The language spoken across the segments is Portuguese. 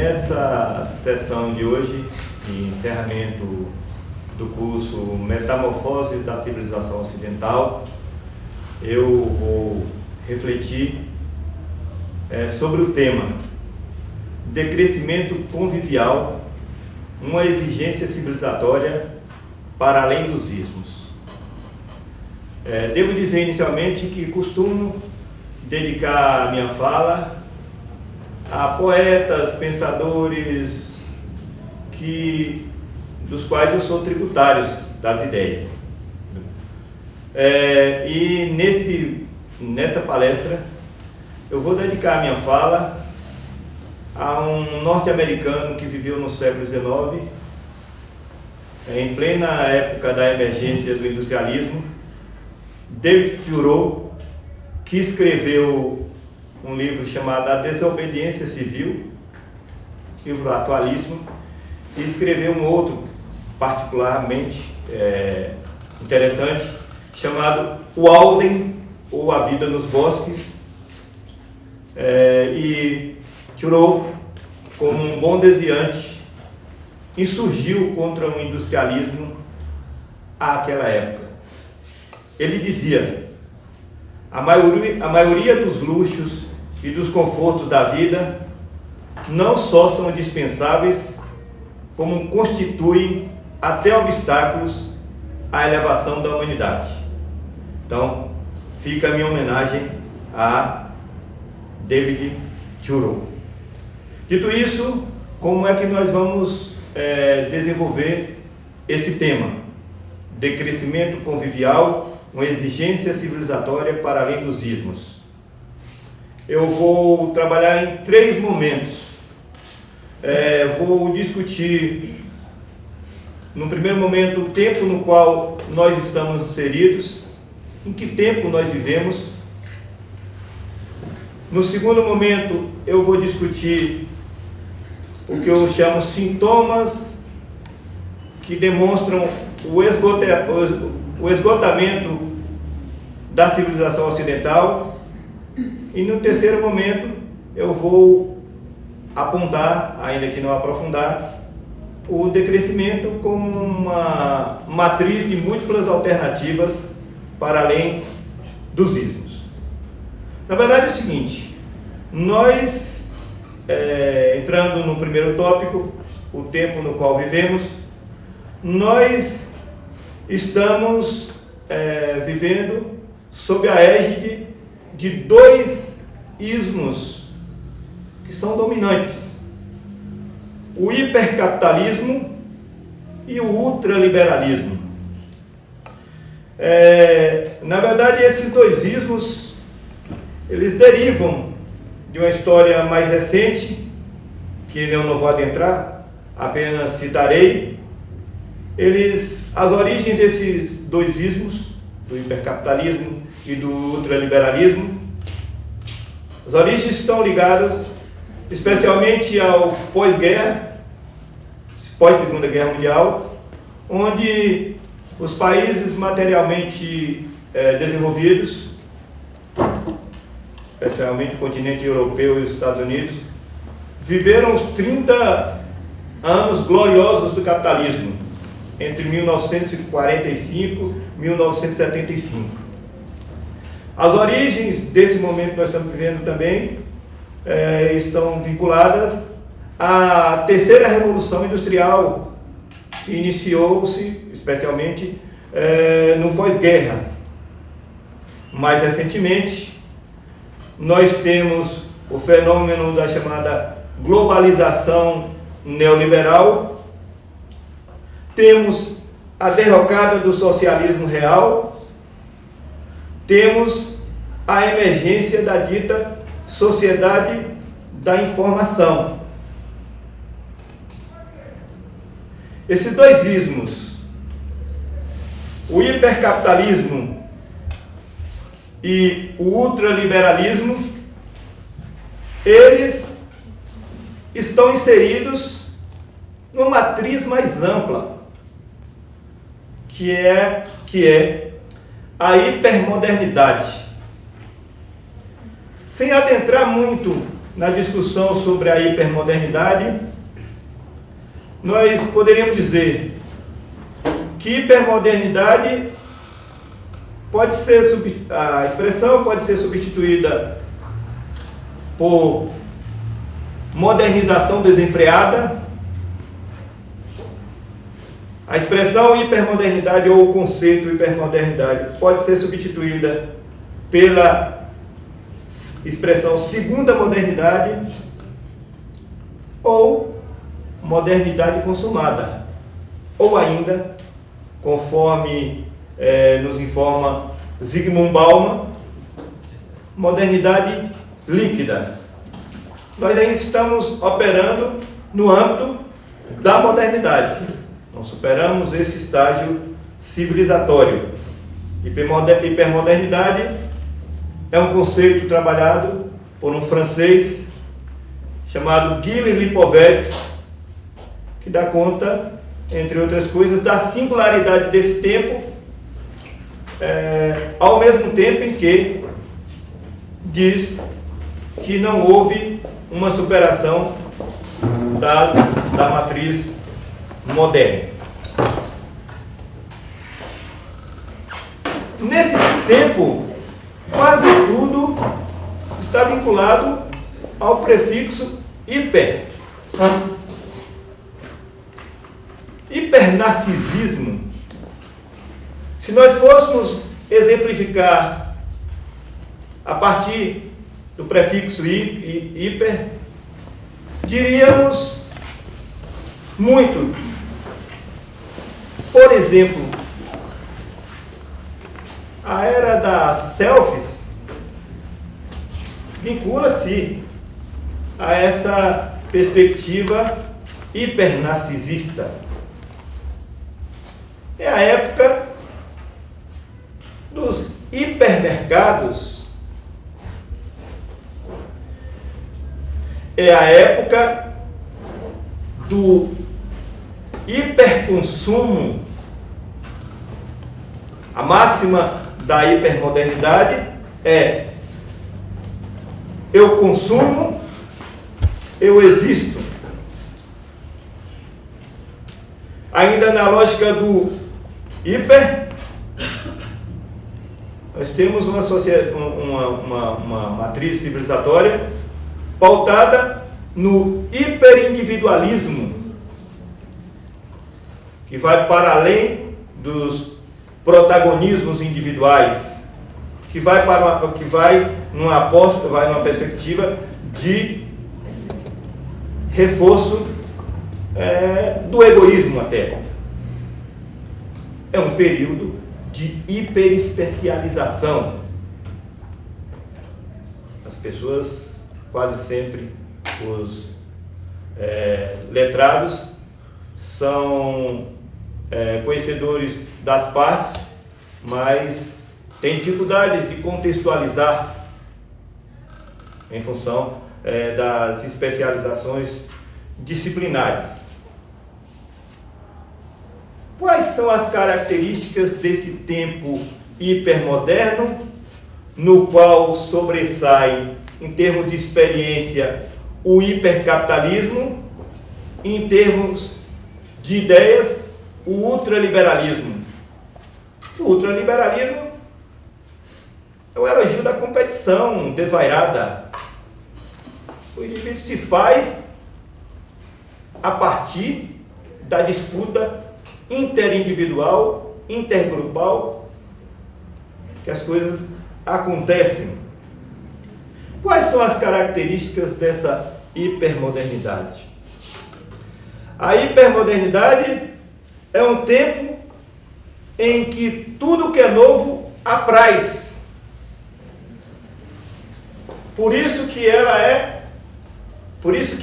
Nessa sessão de hoje, de encerramento do curso Metamorfose da Civilização Ocidental, eu vou refletir sobre o tema Decrescimento convivial, uma exigência civilizatória para além dos ismos. Devo dizer inicialmente que costumo dedicar a minha fala a poetas, pensadores, dos quais eu sou tributário das ideias. E nessa palestra eu vou dedicar a minha fala a um norte-americano que viveu no século XIX, em plena época da emergência do industrialismo, David Thoreau, que escreveu um livro chamado A Desobediência Civil, livro atualíssimo, e escreveu um outro particularmente interessante, chamado O Alden, ou A Vida nos Bosques. E Thoreau, como um bom desviante, insurgiu contra o industrialismo àquela época. Ele dizia: a maioria dos luxos e dos confortos da vida não só são indispensáveis, como constituem até obstáculos à elevação da humanidade. Então, fica a minha homenagem a David Thoreau. Dito isso, como é que nós vamos desenvolver esse tema? Decrescimento convivial, uma exigência civilizatória para além dos ismos. Eu vou trabalhar em 3 momentos. Vou discutir, no primeiro momento, o tempo no qual nós estamos inseridos, em que tempo nós vivemos. No segundo momento, eu vou discutir o que eu chamo sintomas que demonstram o esgotamento da civilização ocidental. E no terceiro momento, eu vou apontar, ainda que não aprofundar, o decrescimento como uma matriz de múltiplas alternativas para além dos ismos. Na verdade é o seguinte, nós, entrando no primeiro tópico, o tempo no qual vivemos, nós estamos vivendo sob a égide de 2 ismos que são dominantes: o hipercapitalismo e o ultraliberalismo. Na verdade, esses 2 ismos, eles derivam de uma história mais recente, que eu não vou adentrar, apenas citarei. As origens desses 2 ismos, do hipercapitalismo e do ultraliberalismo, as origens estão ligadas especialmente ao pós-guerra, pós-Segunda Guerra Mundial, onde os países materialmente desenvolvidos, especialmente o continente europeu e os Estados Unidos, viveram os 30 anos gloriosos do capitalismo, entre 1945 e 1975. As origens desse momento que nós estamos vivendo também estão vinculadas à terceira revolução industrial, que iniciou-se especialmente no pós-guerra. Mais recentemente, nós temos o fenômeno da chamada globalização neoliberal, temos a derrocada do socialismo real, temos a emergência da dita sociedade da informação. Esses 2 ismos, o hipercapitalismo e o ultraliberalismo, eles estão inseridos numa matriz mais ampla, que é a hipermodernidade. Sem adentrar muito na discussão sobre a hipermodernidade, nós poderíamos dizer que hipermodernidade pode ser, a expressão pode ser substituída por modernização desenfreada. A expressão hipermodernidade ou o conceito hipermodernidade pode ser substituída pela expressão segunda modernidade ou modernidade consumada, ou ainda, conforme nos informa Zygmunt Bauman, modernidade líquida. Nós ainda estamos operando no âmbito da modernidade. Não superamos esse estágio civilizatório. Hipermodernidade é um conceito trabalhado por um francês chamado Gilles Lipovetsky, que dá conta, entre outras coisas, da singularidade desse tempo, ao mesmo tempo em que diz que não houve uma superação da matriz moderna. Nesse tempo, quase tudo está vinculado ao prefixo hiper. Hipernarcisismo. Se nós fôssemos exemplificar a partir do prefixo hiper, diríamos muito. Por exemplo, a era das selfies vincula-se a essa perspectiva hipernarcisista. É a época dos hipermercados. É a época do hiperconsumo. A máxima da hipermodernidade é: eu consumo, eu existo. Ainda na lógica do hiper, nós temos uma matriz civilizatória pautada no hiperindividualismo, que vai para além dos protagonismos individuais, que vai numa perspectiva de reforço do egoísmo até. É um período de hiperespecialização. As pessoas, quase sempre os letrados, são conhecedores das partes, mas têm dificuldade de contextualizar em função das especializações disciplinares. Quais são as características desse tempo hipermoderno, no qual sobressai, em termos de experiência, o hipercapitalismo, e em termos de ideias, o ultraliberalismo? O ultraliberalismo é o elogio da competição desvairada. O indivíduo se faz a partir da disputa interindividual, intergrupal, que as coisas acontecem. Quais são as características dessa hipermodernidade? A hipermodernidade é um tempo em que tudo que é novo apraz. Por isso que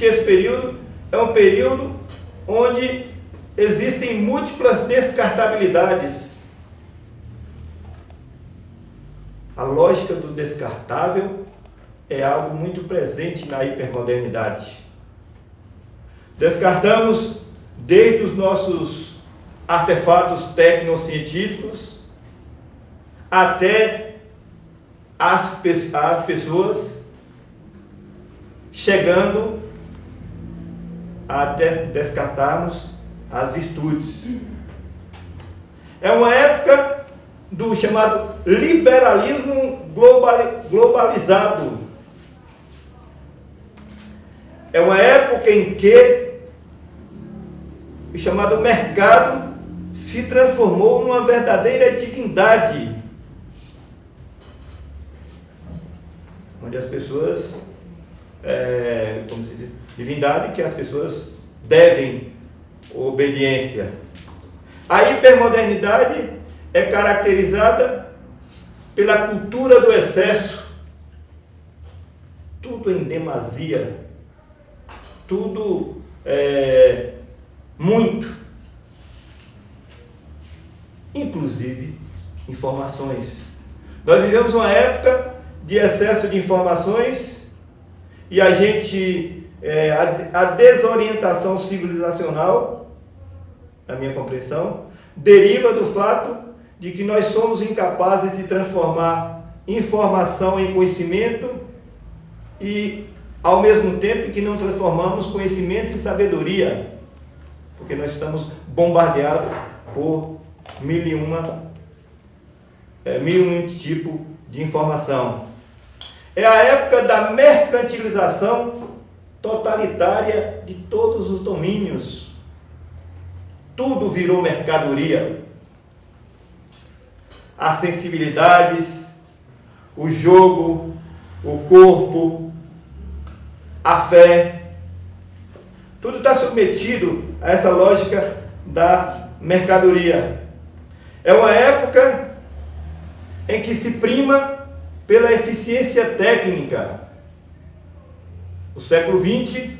esse período é um período onde existem múltiplas descartabilidades. A lógica do descartável é algo muito presente na hipermodernidade. Descartamos desde os nossos artefatos tecnocientíficos até as pessoas chegando a descartarmos as virtudes. É uma época do chamado liberalismo globalizado. É uma época em que o chamado mercado se transformou numa verdadeira divindade, onde as pessoas, como se diz, divindade que as pessoas devem obediência. A hipermodernidade é caracterizada pela cultura do excesso, tudo em demasia, tudo muito, inclusive informações. Nós vivemos uma época de excesso de informações e a desorientação civilizacional, na minha compreensão, deriva do fato de que nós somos incapazes de transformar informação em conhecimento e, ao mesmo tempo, que não transformamos conhecimento em sabedoria, porque nós estamos bombardeados por mil e um tipo de informação. É a época da mercantilização totalitária de todos os domínios. Tudo virou mercadoria. As sensibilidades, o jogo, o corpo, a fé, tudo está submetido a essa lógica da mercadoria. É uma época em que se prima pela eficiência técnica. O século XX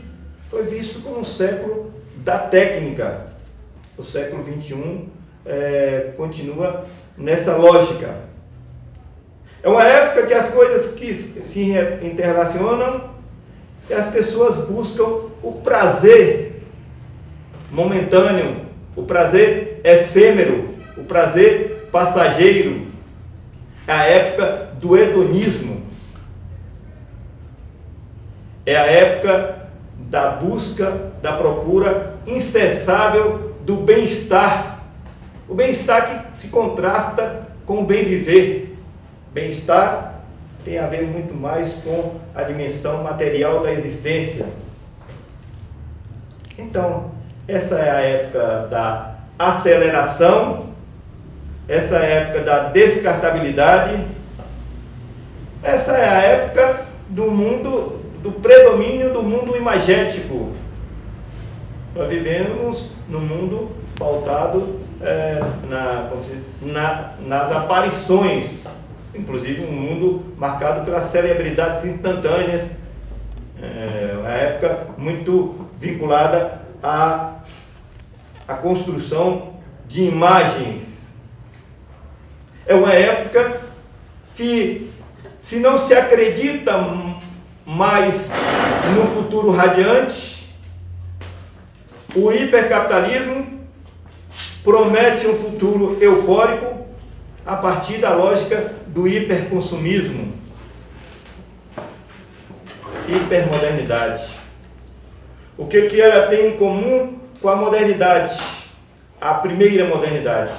foi visto como um século da técnica. O século XXI continua nessa lógica. É uma época que as coisas que se interrelacionam, que as pessoas buscam o prazer momentâneo, o prazer efêmero, o prazer passageiro. É a época do hedonismo. É a época da busca, da procura incessável do bem-estar. O bem-estar que se contrasta com o bem-viver. Bem-estar tem a ver muito mais com a dimensão material da existência. Então, essa é a época da aceleração, essa é a época da descartabilidade, essa é a época do mundo, do predomínio do mundo imagético. Nós vivemos num mundo pautado nas aparições, inclusive um mundo marcado pelas celebridades instantâneas, uma época muito vinculada à construção de imagens. É uma época que, se não se acredita mais no futuro radiante, o hipercapitalismo promete um futuro eufórico a partir da lógica do hiperconsumismo. Hipermodernidade. O que ela tem em comum com a modernidade? A primeira modernidade.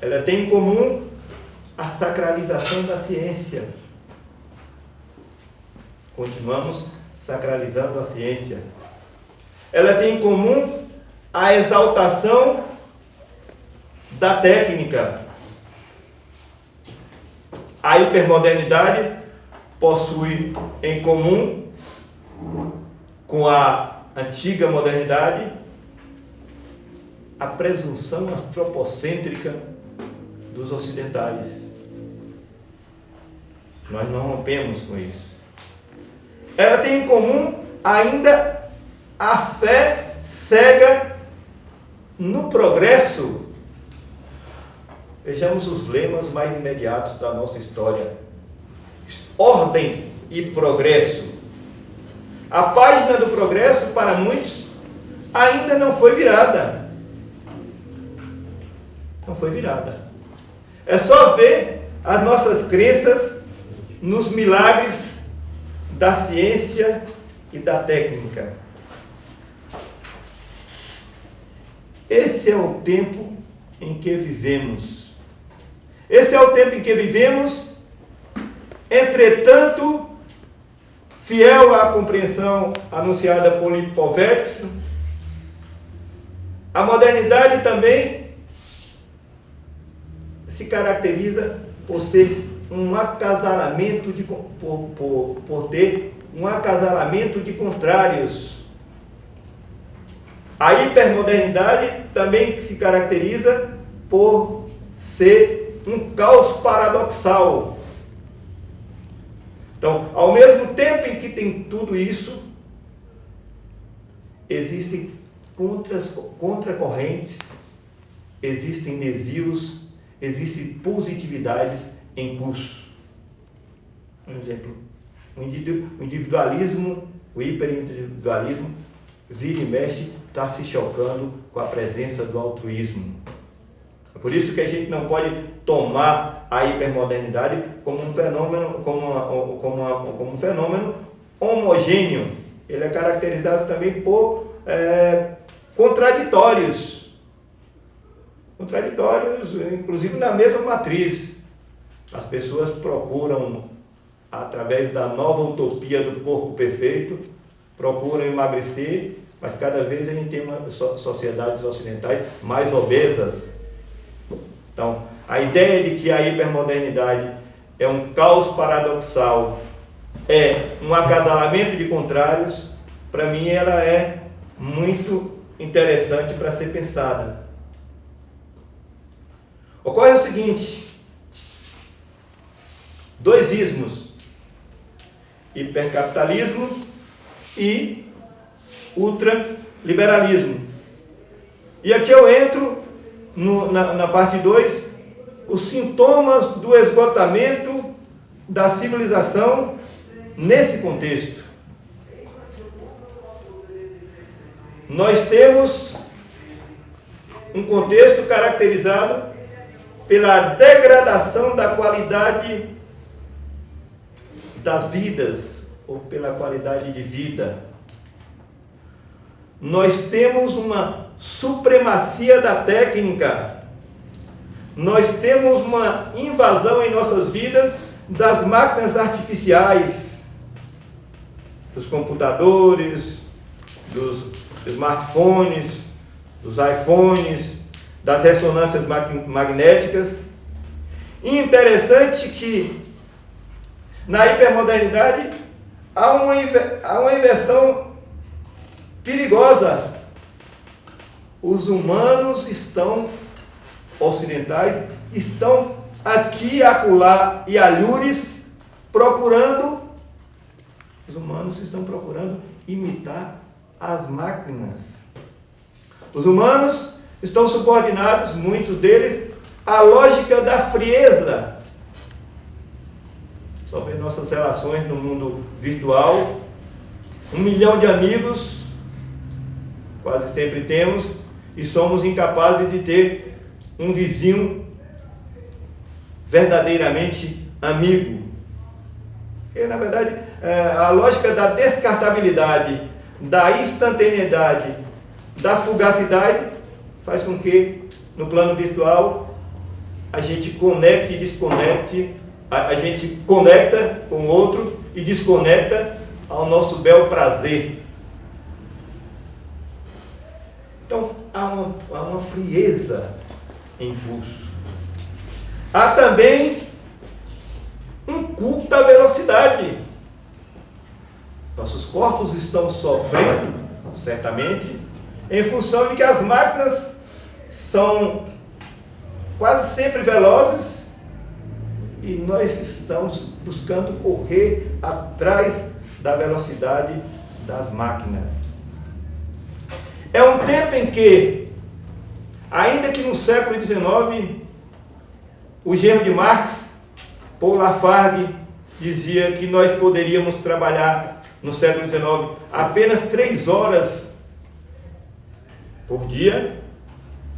Ela tem em comum a sacralização da ciência. Continuamos sacralizando a ciência. Ela tem em comum a exaltação da técnica. A hipermodernidade possui em comum com a antiga modernidade a presunção antropocêntrica dos ocidentais. Nós não rompemos com isso. Ela tem em comum ainda a fé cega no progresso. Vejamos os lemas mais imediatos da nossa história: ordem e progresso. A página do progresso, para muitos, ainda não foi virada. Não foi virada. É só ver as nossas crenças nos milagres da ciência e da técnica. Esse é o tempo em que vivemos. Esse é o tempo em que vivemos. Entretanto, fiel à compreensão anunciada por Lipovetsky, a modernidade também se caracteriza por ser um acasalamento por ter um acasalamento de contrários. A hipermodernidade também se caracteriza por ser um caos paradoxal. Então, ao mesmo tempo em que tem tudo isso, existem contracorrentes, existem desvios, existem positividades em curso. Por exemplo, o individualismo, o hiperindividualismo, vira e mexe, está se chocando com a presença do altruísmo. É por isso que a gente não pode tomar a hipermodernidade como um fenômeno, como um fenômeno homogêneo. Ele é caracterizado também por contraditórios, inclusive na mesma matriz. As pessoas procuram, através da nova utopia do corpo perfeito, procuram emagrecer, mas cada vez a gente tem sociedades ocidentais mais obesas. Então, a ideia de que a hipermodernidade é um caos paradoxal, é um acasalamento de contrários, para mim ela é muito interessante para ser pensada. Ocorre o seguinte: dois ismos, hipercapitalismo e ultraliberalismo. E aqui eu entro na parte 2, os sintomas do esgotamento da civilização nesse contexto. Nós temos um contexto caracterizado pela degradação da qualidade das vidas, ou pela qualidade de vida. Nós temos uma supremacia da técnica. Nós temos uma invasão em nossas vidas das máquinas artificiais, dos computadores, dos smartphones, dos iPhones, das ressonâncias magnéticas. E interessante que na hipermodernidade há uma inversão perigosa. Os humanos ocidentais estão aqui, acolá e alhures os humanos estão procurando imitar as máquinas. Os humanos estão subordinados, muitos deles, à lógica da frieza. Só ver nossas relações no mundo virtual, 1 milhão de amigos, quase sempre temos, e somos incapazes de ter um vizinho verdadeiramente amigo. Porque, na verdade, a lógica da descartabilidade, da instantaneidade, da fugacidade, faz com que, no plano virtual, a gente conecte e desconecte, a gente conecta com o outro e desconecta ao nosso bel prazer. Então, há uma frieza em curso. Há também um culto à velocidade. Nossos corpos estão sofrendo, certamente, em função de que as máquinas são quase sempre velozes e nós estamos buscando correr atrás da velocidade das máquinas. É um tempo em que, ainda que no século XIX, o genro de Marx, Paul Lafargue, dizia que nós poderíamos trabalhar no século XIX apenas 3 horas por dia,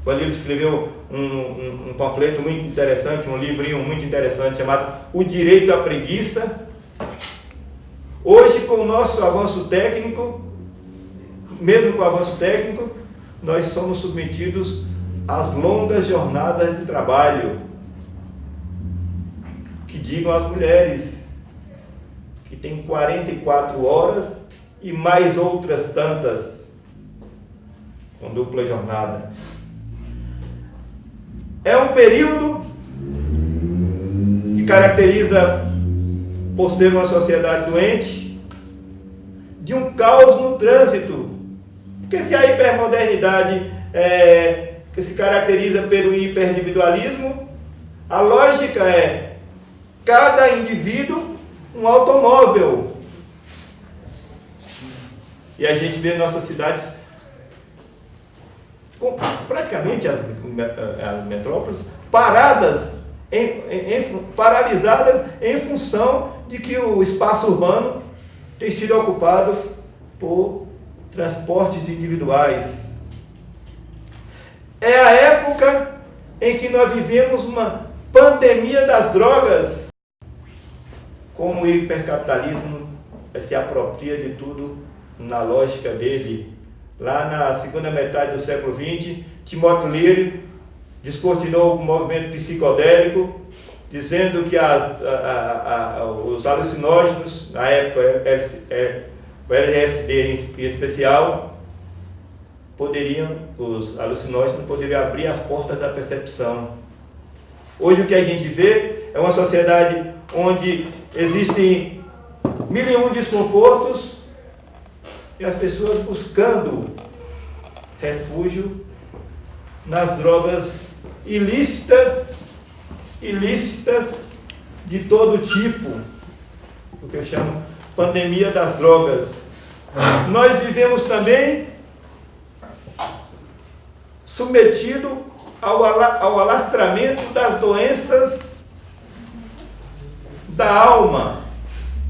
quando ele escreveu um panfleto muito interessante, um livrinho muito interessante chamado O Direito à Preguiça. Hoje, com o nosso avanço técnico, mesmo com o avanço técnico, nós somos submetidos às longas jornadas de trabalho, que digam às mulheres, que tem 44 horas e mais outras tantas, com dupla jornada. É um período que caracteriza, por ser uma sociedade doente, de um caos no trânsito. Porque se a hipermodernidade que se caracteriza pelo hiperindividualismo, a lógica é cada indivíduo um automóvel. E a gente vê nossas cidades, praticamente as metrópoles, paralisadas em função de que o espaço urbano tem sido ocupado por transportes individuais. É a época em que nós vivemos uma pandemia das drogas, como o hipercapitalismo se apropria de tudo na lógica dele. Lá na segunda metade do século XX, Timóteo Leary descortinou o movimento psicodélico, dizendo que os alucinógenos, na época o LSD em especial, os alucinógenos poderiam abrir as portas da percepção. Hoje o que a gente vê é uma sociedade onde existem 1001 desconfortos e as pessoas buscando refúgio nas drogas ilícitas de todo tipo, o que eu chamo pandemia das drogas. Nós vivemos também submetido ao alastramento das doenças da alma,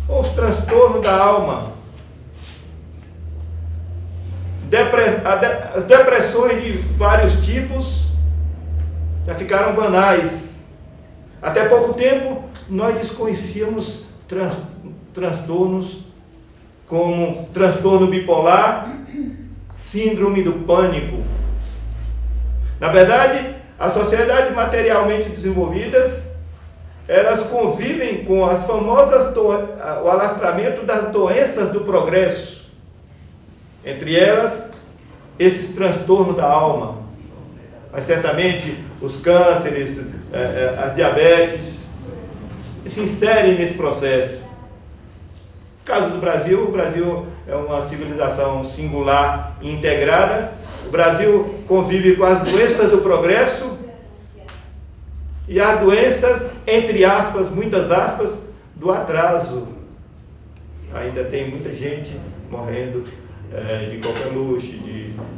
ou os transtornos da alma. As depressões de vários tipos já ficaram banais. Até pouco tempo, nós desconhecíamos transtornos como transtorno bipolar, síndrome do pânico. Na verdade, as sociedades materialmente desenvolvidas, elas convivem com as famosas o alastramento das doenças do progresso. Entre elas, esses transtornos da alma. Mas certamente os cânceres, as diabetes, se inserem nesse processo. No caso do Brasil, o Brasil é uma civilização singular e integrada. O Brasil convive com as doenças do progresso e as doenças, entre aspas, muitas aspas, do atraso. Ainda tem muita gente morrendo de coqueluche,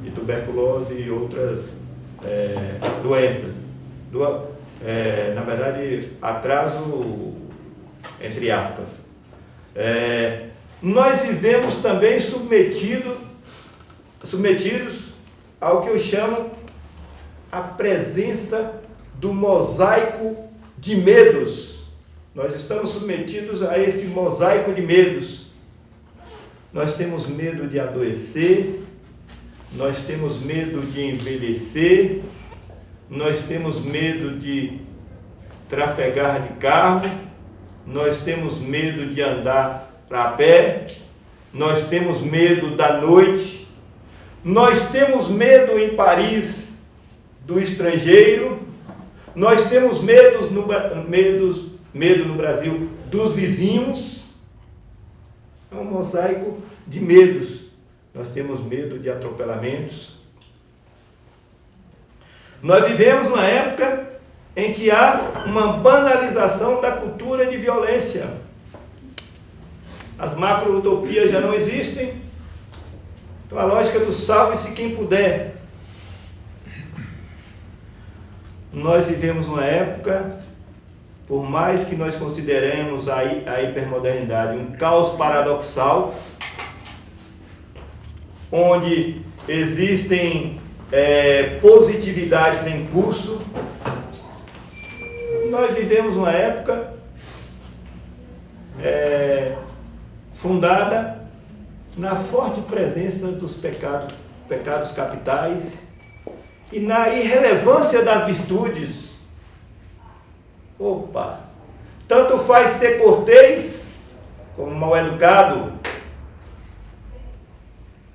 de tuberculose e outras doenças. Na verdade, atraso, entre aspas. Nós vivemos também submetidos ao que eu chamo a presença do mosaico de medos. Nós estamos submetidos a esse mosaico de medos. Nós temos medo de adoecer, nós temos medo de envelhecer, nós temos medo de trafegar de carro, nós temos medo de andar a pé, nós temos medo da noite, nós temos medo em Paris do estrangeiro, nós temos medo no Brasil dos vizinhos. É um mosaico de medos. Nós temos medo de atropelamentos. Nós vivemos numa época em que há uma banalização da cultura de violência. As macro-utopias já não existem. Então a lógica do salve-se quem puder. Nós vivemos numa época, por mais que nós consideremos a hipermodernidade um caos paradoxal, onde existem positividades em curso, nós vivemos uma época fundada na forte presença dos pecados capitais e na irrelevância das virtudes. Opa! Tanto faz ser cortês como mal educado.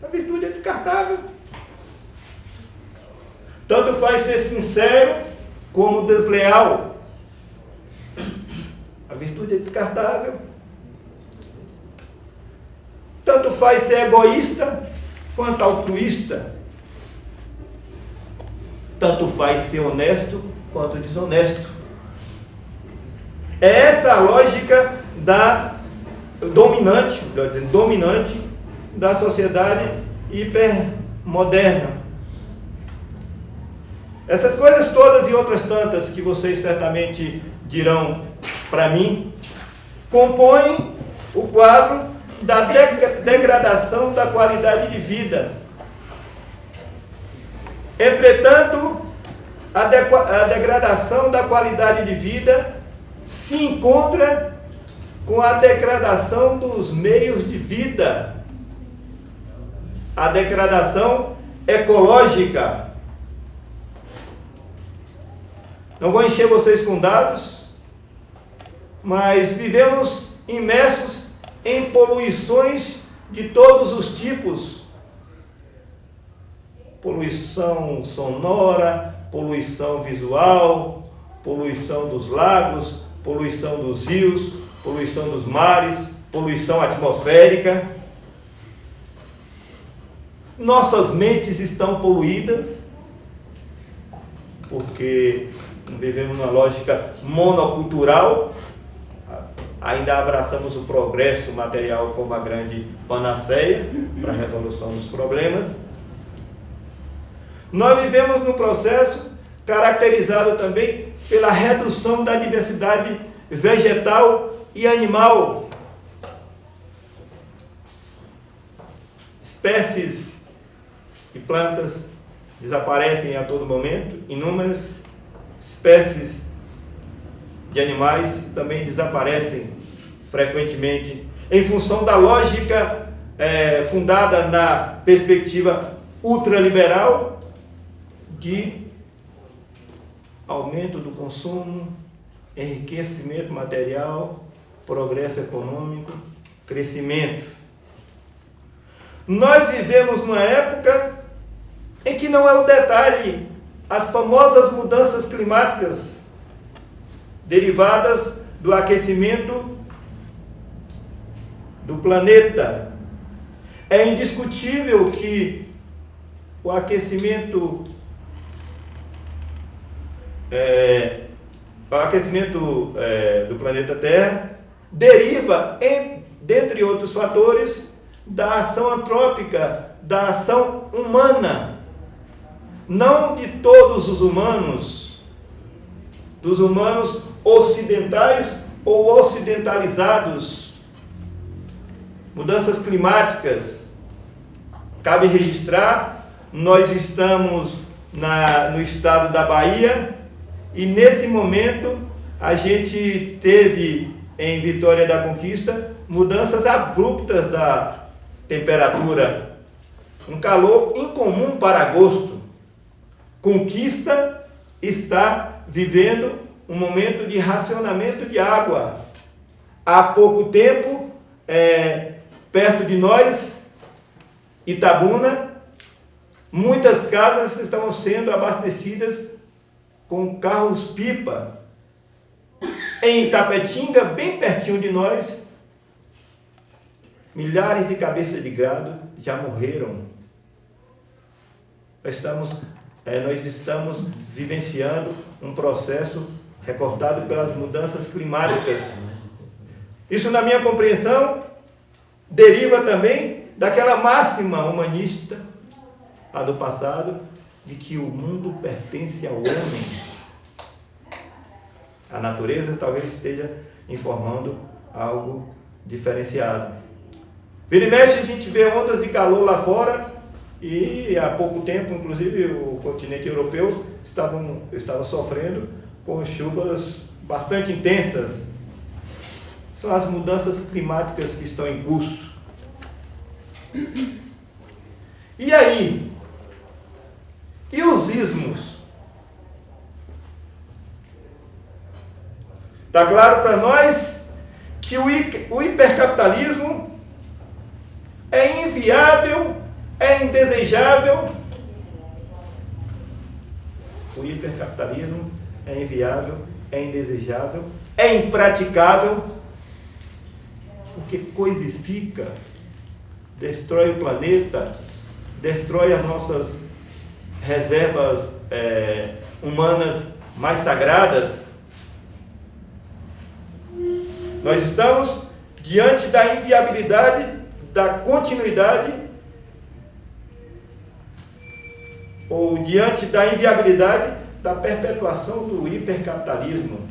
A virtude é descartável. Tanto faz ser sincero como desleal. A virtude é descartável. Tanto faz ser egoísta quanto altruísta. Tanto faz ser honesto quanto desonesto. É essa a lógica dominante da sociedade hipermoderna. Essas coisas todas e outras tantas que vocês certamente dirão para mim, compõem o quadro da degradação da qualidade de vida. Entretanto, a degradação da qualidade de vida se encontra com a degradação dos meios de vida, a degradação ecológica. Não vou encher vocês com dados, mas vivemos imersos em poluições de todos os tipos. Poluição sonora, poluição visual, poluição dos lagos, poluição dos rios, poluição dos mares, poluição atmosférica. Nossas mentes estão poluídas, porque vivemos numa lógica monocultural, ainda abraçamos o progresso material como a grande panaceia para a resolução dos problemas. Nós vivemos num processo caracterizado também pela redução da diversidade vegetal e animal. Espécies de plantas desaparecem a todo momento, inúmeras. Espécies de animais também desaparecem frequentemente, em função da lógica fundada na perspectiva ultraliberal de aumento do consumo, enriquecimento material, progresso econômico, crescimento. Nós vivemos numa época em que não é o detalhe as famosas mudanças climáticas derivadas do aquecimento do planeta. É indiscutível que o aquecimento do planeta Terra deriva, dentre outros fatores, da ação antrópica, da ação humana. Não de todos os humanos, dos humanos ocidentais ou ocidentalizados. Mudanças climáticas. Cabe registrar, nós estamos no estado da Bahia e nesse momento a gente teve em Vitória da Conquista mudanças abruptas da temperatura, um calor incomum para agosto. Conquista está vivendo um momento de racionamento de água. Há pouco tempo, perto de nós, Itabuna, muitas casas estavam sendo abastecidas com carros-pipa. Em Itapetinga, bem pertinho de nós, milhares de cabeças de gado já morreram. Nós estamos vivenciando um processo recortado pelas mudanças climáticas. Isso, na minha compreensão, deriva também daquela máxima humanista, a do passado, de que o mundo pertence ao homem. A natureza talvez esteja informando algo diferenciado. Vira e mexe, a gente vê ondas de calor lá fora, e há pouco tempo, inclusive, o continente europeu estava sofrendo com chuvas bastante intensas. são as mudanças climáticas que estão em curso. E aí? E os ismos? Está claro para nós que o hipercapitalismo é inviável, é indesejável. O hipercapitalismo é inviável, é indesejável, é impraticável, porque coisifica, destrói o planeta, destrói as nossas reservas humanas mais sagradas. Nós estamos diante da inviabilidade, da continuidade, ou diante da inviabilidade da perpetuação do hipercapitalismo.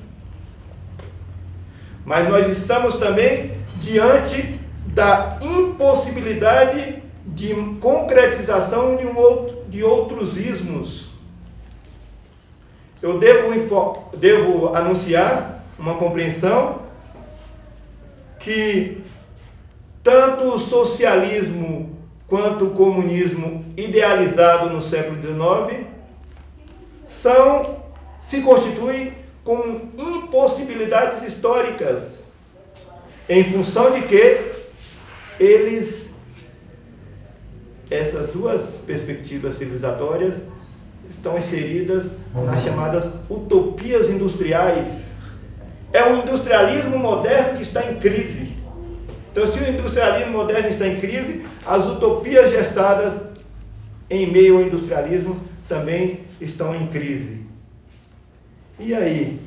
Mas nós estamos também diante da impossibilidade de concretização de outros ismos. Eu devo anunciar uma compreensão que tanto o socialismo quanto o comunismo idealizado no século XIX se constituem com impossibilidades históricas, em função de que essas duas perspectivas civilizatórias estão inseridas nas chamadas utopias industriais. É um industrialismo moderno que está em crise. Então, se o industrialismo moderno está em crise, as utopias gestadas em meio ao industrialismo também estão em crise. E aí?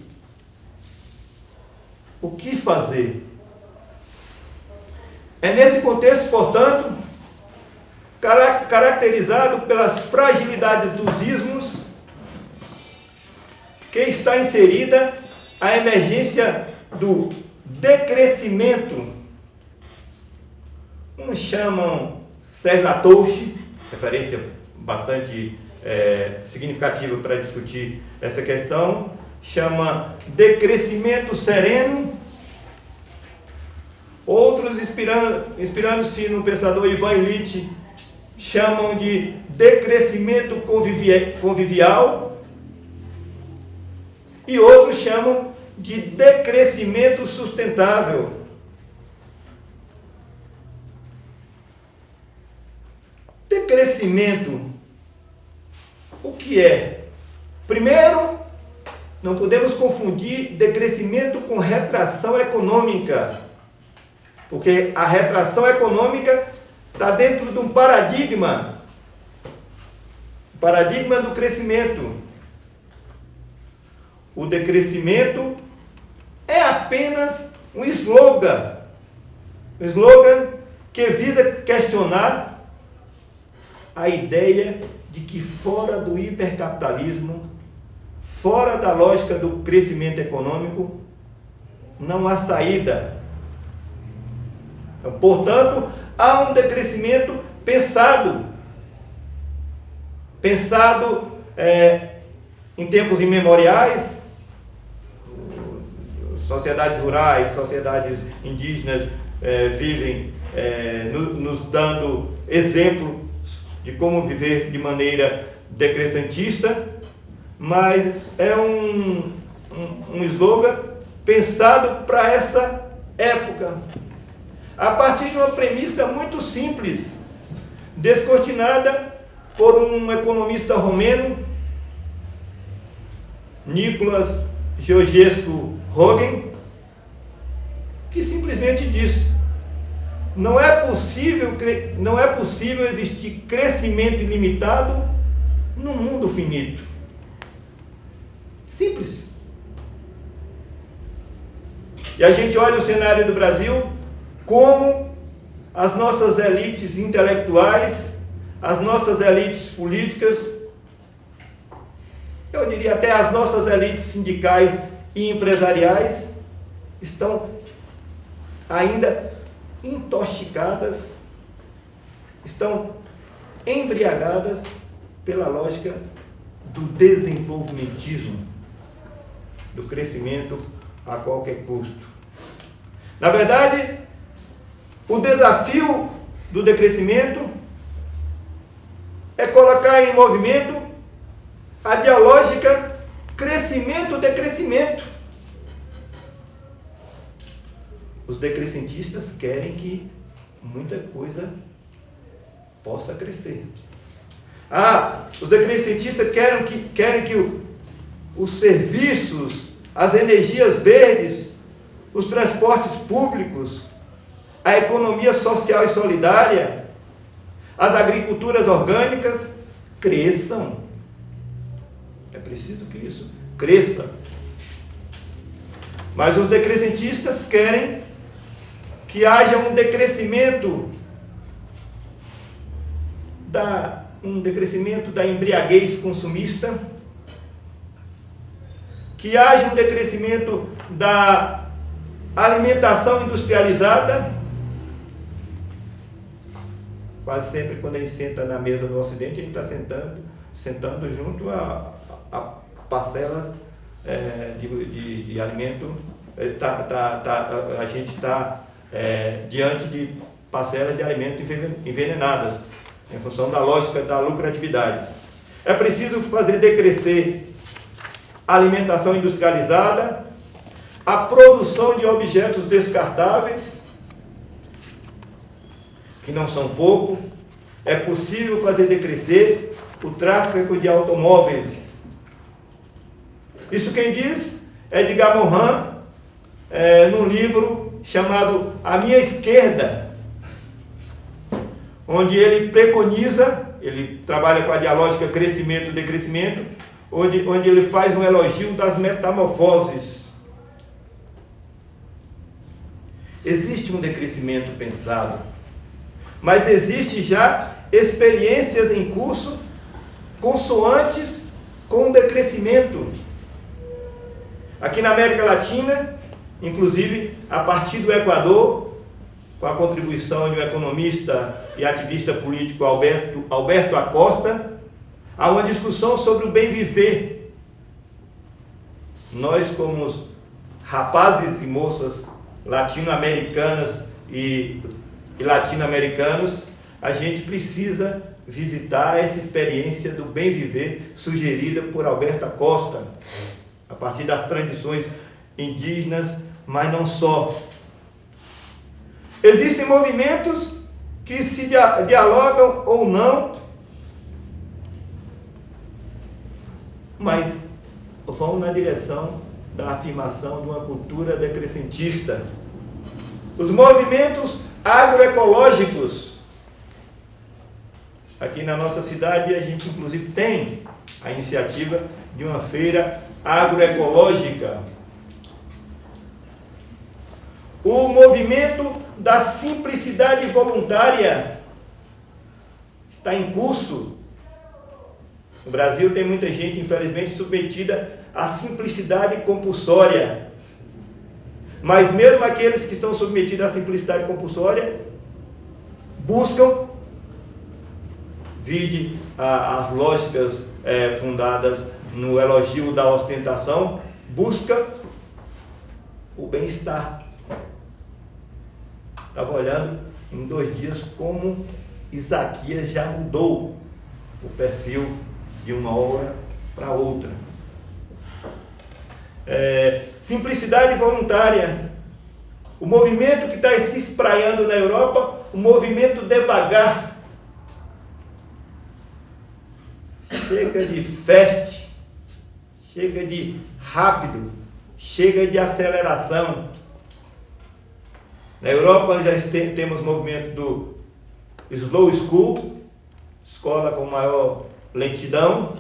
O que fazer? É nesse contexto, portanto, caracterizado pelas fragilidades dos ismos, que está inserida a emergência do decrescimento. Uns chamam Serge Latouche, referência bastante significativa para discutir essa questão, chama decrescimento sereno. Outros, inspirando-se no pensador Ivan Illich, chamam de decrescimento convivial, e outros chamam de decrescimento sustentável. Decrescimento, o que é? Primeiro, não podemos confundir decrescimento com retração econômica, porque a retração econômica está dentro de um paradigma do crescimento. O decrescimento é apenas um slogan que visa questionar a ideia de que fora do hipercapitalismo, fora da lógica do crescimento econômico, não há saída. Então, portanto, há um decrescimento pensado em tempos imemoriais. Sociedades rurais, sociedades indígenas vivem nos dando exemplo de como viver de maneira decrescentista, mas é um slogan pensado para essa época, a partir de uma premissa muito simples, descortinada por um economista romeno, Nicolas Georgescu-Roegen, que simplesmente diz: não é possível existir crescimento ilimitado num mundo finito. Simples. E a gente olha o cenário do Brasil, como as nossas elites intelectuais, as nossas elites políticas, eu diria até as nossas elites sindicais e empresariais, estão ainda intoxicadas, estão embriagadas pela lógica do desenvolvimentismo, do crescimento a qualquer custo. Na verdade, o desafio do decrescimento é colocar em movimento a dialógica crescimento-decrescimento. Os decrescentistas querem que muita coisa possa crescer. Os decrescentistas querem que os serviços, as energias verdes, os transportes públicos, a economia social e solidária, as agriculturas orgânicas cresçam. É preciso que isso cresça. Mas os decrescentistas querem que haja um decrescimento da embriaguez consumista, que haja um decrescimento da alimentação industrializada. Quase sempre quando a gente senta na mesa no Ocidente, a gente está sentando junto a parcelas de alimento. A gente está diante de parcelas de alimento envenenadas, em função da lógica da lucratividade. É preciso fazer decrescer a alimentação industrializada, a produção de objetos descartáveis, que não são pouco. É possível fazer decrescer o tráfego de automóveis. Isso quem diz é Edgar Morin, num livro chamado A Minha Esquerda, onde ele preconiza, ele trabalha com a dialógica crescimento-decrescimento, onde ele faz um elogio das metamorfoses. Existe um decrescimento pensado, mas existe já experiências em curso consoantes com o decrescimento. Aqui na América Latina, inclusive a partir do Equador, com a contribuição de um economista e ativista político Alberto Acosta, há uma discussão sobre o bem viver. Nós, como rapazes e moças latino-americanas e latino-americanos, a gente precisa visitar essa experiência do bem viver sugerida por Alberto Acosta, a partir das tradições indígenas, mas não só. Existem movimentos que se dialogam ou não, mas vão na direção da afirmação de uma cultura decrescentista. Os movimentos agroecológicos. Aqui na nossa cidade a gente inclusive tem a iniciativa de uma feira agroecológica. O movimento da simplicidade voluntária está em curso. No Brasil tem muita gente, infelizmente, submetida à simplicidade compulsória. Mas mesmo aqueles que estão submetidos à simplicidade compulsória buscam, vide as lógicas fundadas no elogio da ostentação, busca o bem-estar. Estava olhando em 2 dias como Isaquias já mudou o perfil de uma hora para outra. Simplicidade voluntária. O movimento que está se espraiando na Europa, o movimento devagar. Chega de fast, chega de rápido, chega de aceleração. Na Europa já temos o movimento do slow school, escola com maior lentidão.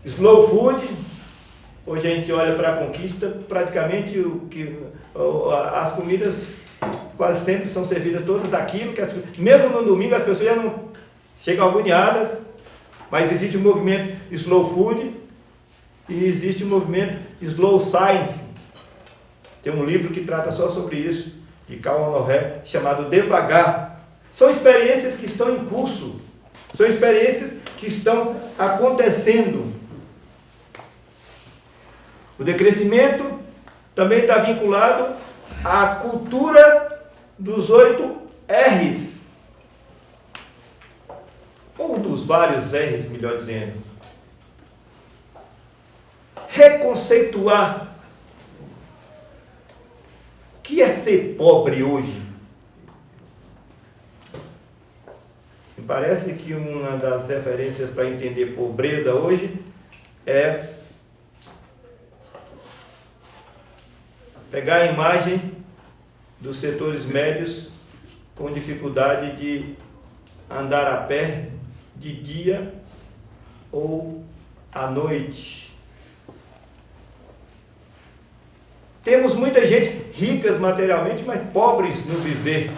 Slow food, hoje a gente olha para a conquista, praticamente as comidas quase sempre são servidas todas aquilo, mesmo no domingo as pessoas já não chegam agoniadas, mas existe o movimento slow food e existe o movimento slow science. Tem um livro que trata só sobre isso, de Carl Honoré, chamado Devagar. São experiências que estão em curso, são experiências que estão acontecendo. O decrescimento também está vinculado à cultura dos 8 R's. Ou dos vários R's, melhor dizendo. Reconceituar. O que é ser pobre hoje? Me parece que uma das referências para entender pobreza hoje é pegar a imagem dos setores médios com dificuldade de andar a pé de dia ou à noite. Temos muita gente ricas materialmente, mas pobres no viver.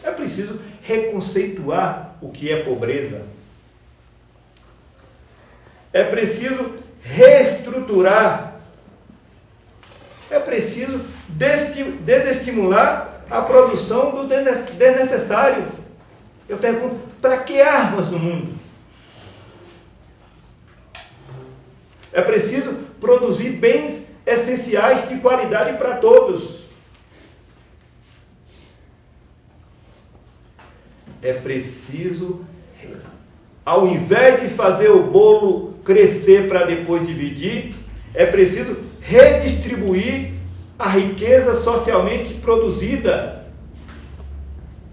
É preciso reconceituar o que é pobreza. É preciso reestruturar. É preciso desestimular a produção do desnecessário. Eu pergunto, para que armas no mundo? É preciso produzir bens essenciais de qualidade para todos. É preciso, ao invés de fazer o bolo crescer para depois dividir, é preciso redistribuir a riqueza socialmente produzida.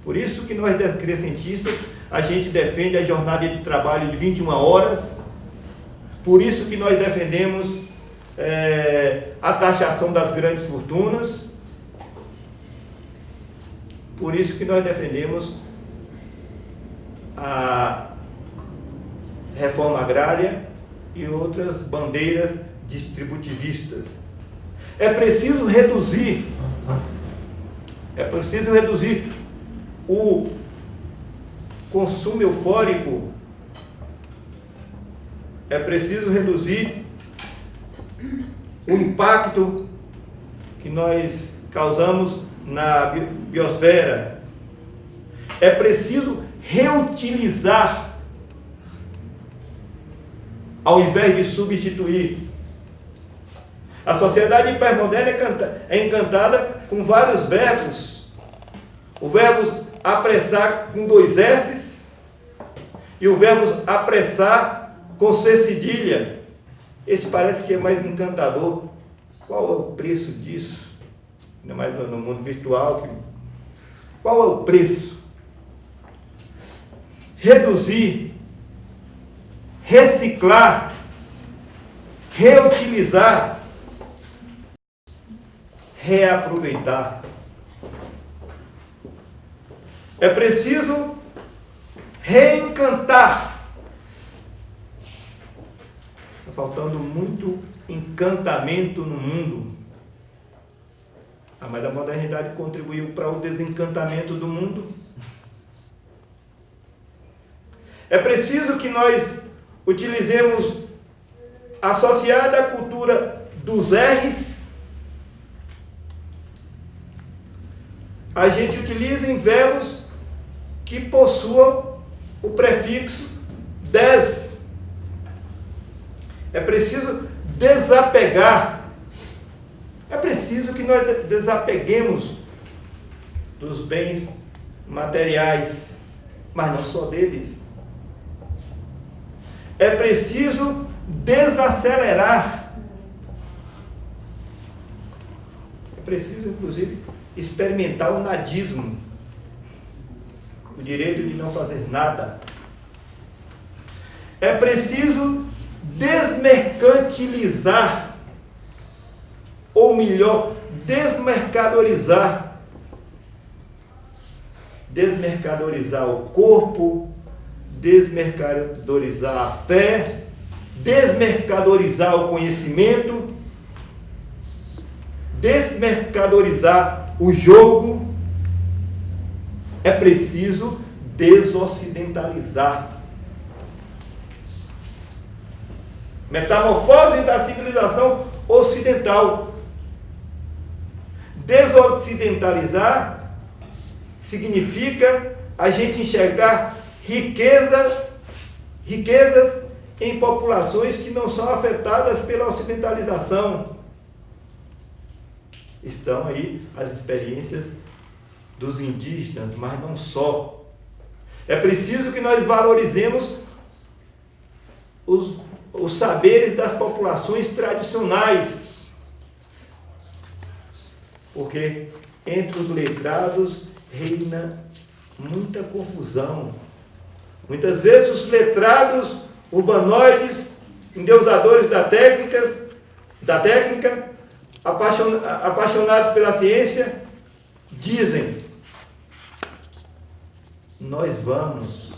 Por isso que nós, decrescentistas, a gente defende a jornada de trabalho de 21 horas. Por isso que nós defendemos a taxação das grandes fortunas. Por isso que nós defendemos a reforma agrária e outras bandeiras distributivistas. É preciso reduzir o consumo eufórico. É preciso reduzir o impacto que nós causamos na biosfera. É preciso reutilizar ao invés de substituir. A sociedade hipermoderna é encantada com vários verbos. O verbo apressar com 2 S's e o verbo apressar com C cedilha. Esse parece que é mais encantador. Qual é o preço disso? Ainda mais no mundo virtual. Qual é o preço? Reduzir, reciclar, reutilizar, reaproveitar. É preciso reencantar. Está faltando muito encantamento no mundo. Mas a modernidade contribuiu para o desencantamento do mundo. É preciso que nós utilizemos, associada à cultura dos R's, a gente utiliza em verbos que possuam o prefixo des. É preciso desapegar. É preciso que nós desapeguemos dos bens materiais, mas não só deles. É preciso desacelerar. É preciso, inclusive, experimentar o nadismo, o direito de não fazer nada. É preciso desmercantilizar, ou melhor, desmercadorizar. Desmercadorizar o corpo, desmercadorizar a fé, desmercadorizar o conhecimento, desmercadorizar o jogo. É preciso desocidentalizar. Metamorfose da civilização ocidental. Desocidentalizar significa a gente enxergar riquezas em populações que não são afetadas pela ocidentalização. estão aí as experiências dos indígenas, mas não só. É preciso que nós valorizemos os saberes das populações tradicionais, porque entre os letrados reina muita confusão. Muitas vezes os letrados urbanoides, endeusadores da técnica, apaixonados pela ciência, dizem: nós vamos,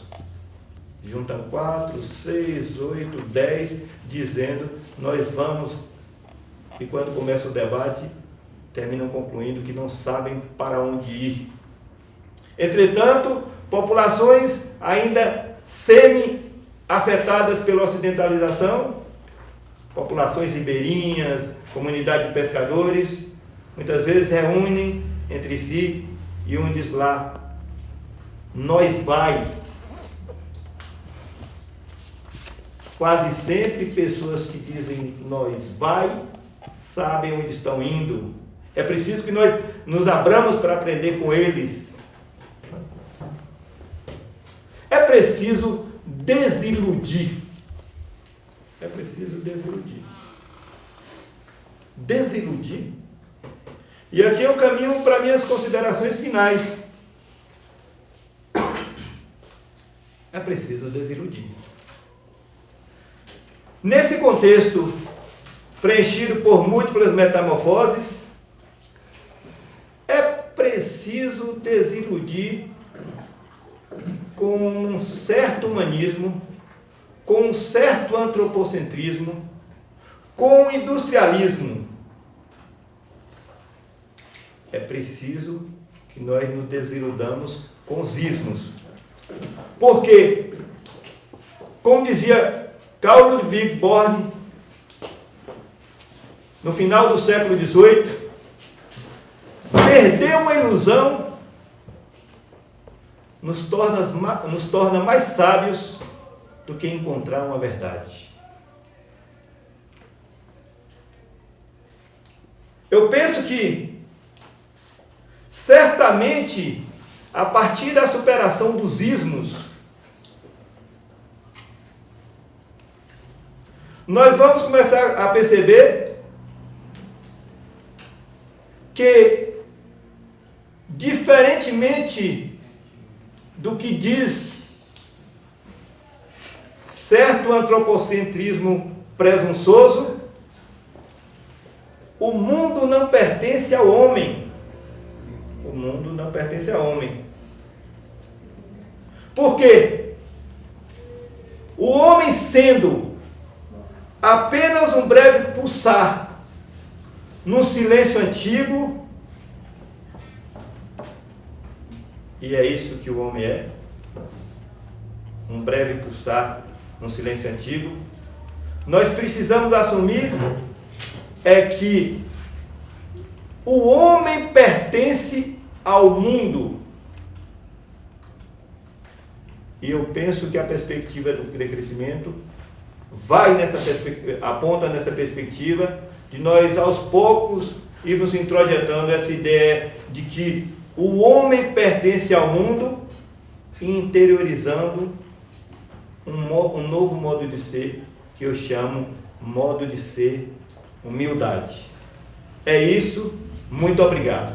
juntam 4, 6, 8, 10, dizendo, nós vamos, e quando começa o debate, terminam concluindo que não sabem para onde ir. Entretanto, populações ainda semi-afetadas pela ocidentalização, populações ribeirinhas, comunidade de pescadores, muitas vezes reúnem entre si e um diz lá: nós vai. Quase sempre pessoas que dizem nós vai, sabem onde estão indo. É preciso que nós nos abramos para aprender com eles. É preciso desiludir. É preciso desiludir. Desiludir. E aqui eu caminho para minhas considerações finais. É preciso desiludir. Nesse contexto, preenchido por múltiplas metamorfoses, é preciso desiludir com um certo humanismo, com um certo antropocentrismo, com o industrialismo. É preciso que nós nos desiludamos com os ismos. Porque, como dizia Carl Ludwig Born, no final do século XVIII, perder uma ilusão nos torna mais sábios do que encontrar uma verdade. Eu penso que, certamente, a partir da superação dos ismos, nós vamos começar a perceber que, diferentemente do que diz certo antropocentrismo presunçoso, o mundo não pertence ao homem. O mundo não pertence ao homem. Por quê? O homem sendo apenas um breve pulsar num silêncio antigo, e é isso que o homem é, um breve pulsar num silêncio antigo, nós precisamos assumir que o homem pertence ao mundo. E eu penso que a perspectiva do decrescimento aponta nessa perspectiva de nós, aos poucos, irmos introjetando essa ideia de que o homem pertence ao mundo e interiorizando um novo modo de ser, que eu chamo modo de ser humildade. É isso, muito obrigado.